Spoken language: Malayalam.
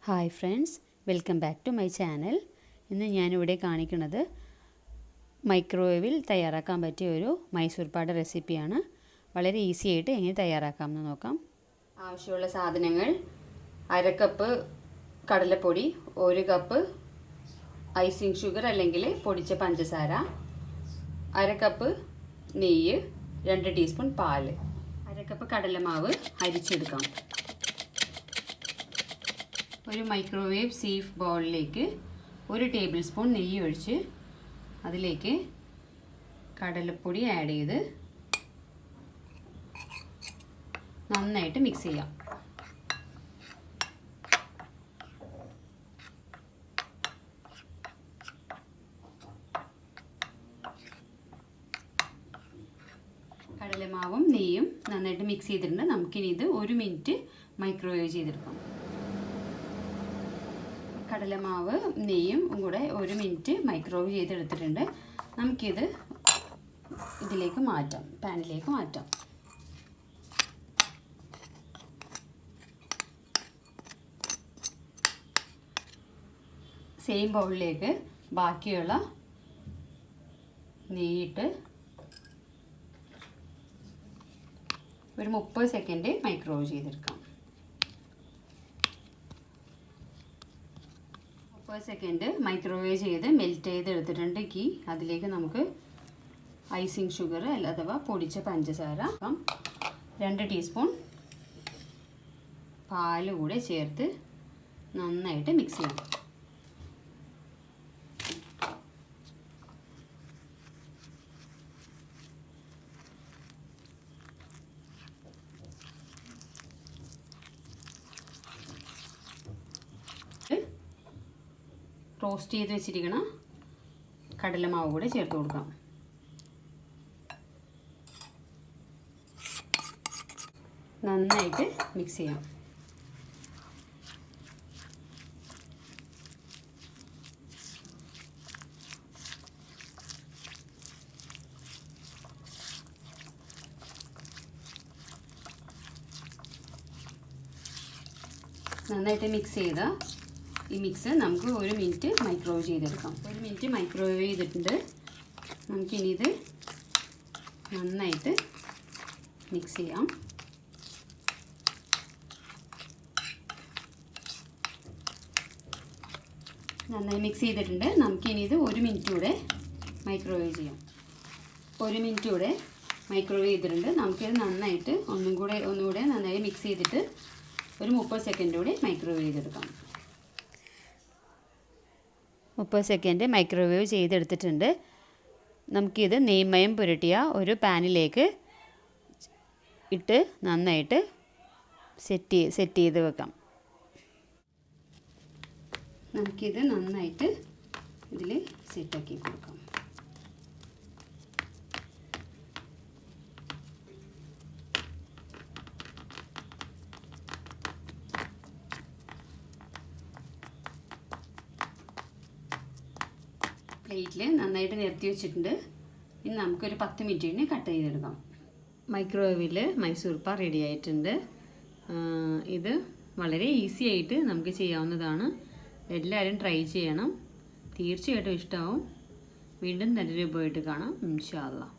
Hi friends, welcome back to my channel. ഇന്ന് ഞാനിവിടെ കാണിക്കുന്നത് മൈക്രോവേവിൽ തയ്യാറാക്കാൻ പറ്റിയ ഒരു മൈസൂർ പാട റെസിപ്പിയാണ്. വളരെ ഈസി ആയിട്ട് എങ്ങനെ തയ്യാറാക്കാമെന്ന് നോക്കാം. ആവശ്യമുള്ള സാധനങ്ങൾ: അര കപ്പ് കടലപ്പൊടി, 1 കപ്പ് ഐസിങ് ഷുഗർ അല്ലെങ്കിൽ പൊടിച്ച പഞ്ചസാര, അര കപ്പ് നെയ്യ്, 2 ടീസ്പൂൺ പാല്, അര കപ്പ് കടലമാവ് അരിച്ചെടുക്കാം. ഒരു മൈക്രോവേവ് സേഫ് ബൗളിലേക്ക് 1 ടേബിൾ സ്പൂൺ നെയ്യ് ഒഴിച്ച് അതിലേക്ക് കടലപ്പൊടി ആഡ് ചെയ്ത് നന്നായിട്ട് മിക്സ് ചെയ്യാം. കടലമാവും നെയ്യും നന്നായിട്ട് മിക്സ് ചെയ്തിട്ടുണ്ട്. നമുക്കിനി ഇത് 1 മിനിറ്റ് മൈക്രോവേവ് ചെയ്തെടുക്കാം. കടലമാവ് നെയ്യും കൂടെ 1 മിനിറ്റ് മൈക്രോവേവ് ചെയ്തെടുത്തിട്ടുണ്ട്. നമുക്കിത് ഇതിലേക്ക് മാറ്റാം, പാനിലേക്ക് മാറ്റാം. സെയിം ബൗളിലേക്ക് ബാക്കിയുള്ള നെയ്യിട്ട് ഒരു 30 സെക്കൻഡ് മൈക്രോവേവ് ചെയ്തെടുക്കാം. 30 സെക്കൻഡ് മൈക്രോവേവ് ചെയ്ത് മെൽറ്റ് ചെയ്തെടുത്തിട്ടുണ്ട് ഗീ. അതിലേക്ക് നമുക്ക് ഐസിങ് ഷുഗർ അഥവാ പൊടിച്ച പഞ്ചസാര, 2 ടീസ്പൂൺ പാല് കൂടെ ചേർത്ത് നന്നായിട്ട് മിക്സ് ചെയ്യാം. റോസ്റ്റ് ചെയ്ത് വെച്ചിരിക്കണം കടലമാവ് കൂടെ ചേർത്ത് കൊടുക്കാം. നന്നായിട്ട് മിക്സ് ചെയ്യാം. നന്നായിട്ട് മിക്സ് ചെയ്ത ഈ മിക്സ് നമുക്ക് 1 മിനിറ്റ് മൈക്രോവേവ് ചെയ്തെടുക്കാം. 1 മിനിറ്റ് മൈക്രോവേവ് ചെയ്തിട്ടുണ്ട്. നമുക്കിനി ഇത് നന്നായിട്ട് മിക്സ് ചെയ്യാം. നന്നായി മിക്സ് ചെയ്തിട്ടുണ്ട്. നമുക്കിനി ഇത് 1 മിനിറ്റ് കൂടെ മൈക്രോവേവ് ചെയ്യാം. 1 മിനിറ്റ് കൂടെ മൈക്രോവേവ് ചെയ്തിട്ടുണ്ട്. നമുക്കിത് നന്നായിട്ട് ഒന്നുകൂടെ നന്നായി മിക്സ് ചെയ്തിട്ട് ഒരു 30 സെക്കൻഡ് കൂടെ മൈക്രോവേവ് ചെയ്തെടുക്കാം. 30 സെക്കൻഡ് മൈക്രോവേവ് ചെയ്തെടുത്തിട്ടുണ്ട്. നമുക്കിത് നെയ്മയം പുരട്ടിയ ഒരു പാനിലേക്ക് ഇട്ട് നന്നായിട്ട് സെറ്റ് ചെയ്ത് വെക്കാം. നമുക്കിത് നന്നായിട്ട് ഇതിൽ സെറ്റാക്കി കൊടുക്കാം. പ്ലേറ്റിൽ നന്നായിട്ട് നിരത്തി വെച്ചിട്ടുണ്ട്. ഇനി നമുക്കൊരു 10 മിനിറ്റിന് കട്ട് ചെയ്തെടുക്കാം. മൈക്രോവേവിൽ മൈസൂർ പാ റെഡി ആയിട്ടുണ്ട്. ഇത് വളരെ ഈസി ആയിട്ട് നമുക്ക് ചെയ്യാവുന്നതാണ്. എല്ലാവരും ട്രൈ ചെയ്യണം. തീർച്ചയായിട്ടും ഇഷ്ടമാവും. വീണ്ടും നല്ലൊരു ഉപയോഗമായിട്ട് കാണാം. ഇൻഷാ അല്ലാഹ്.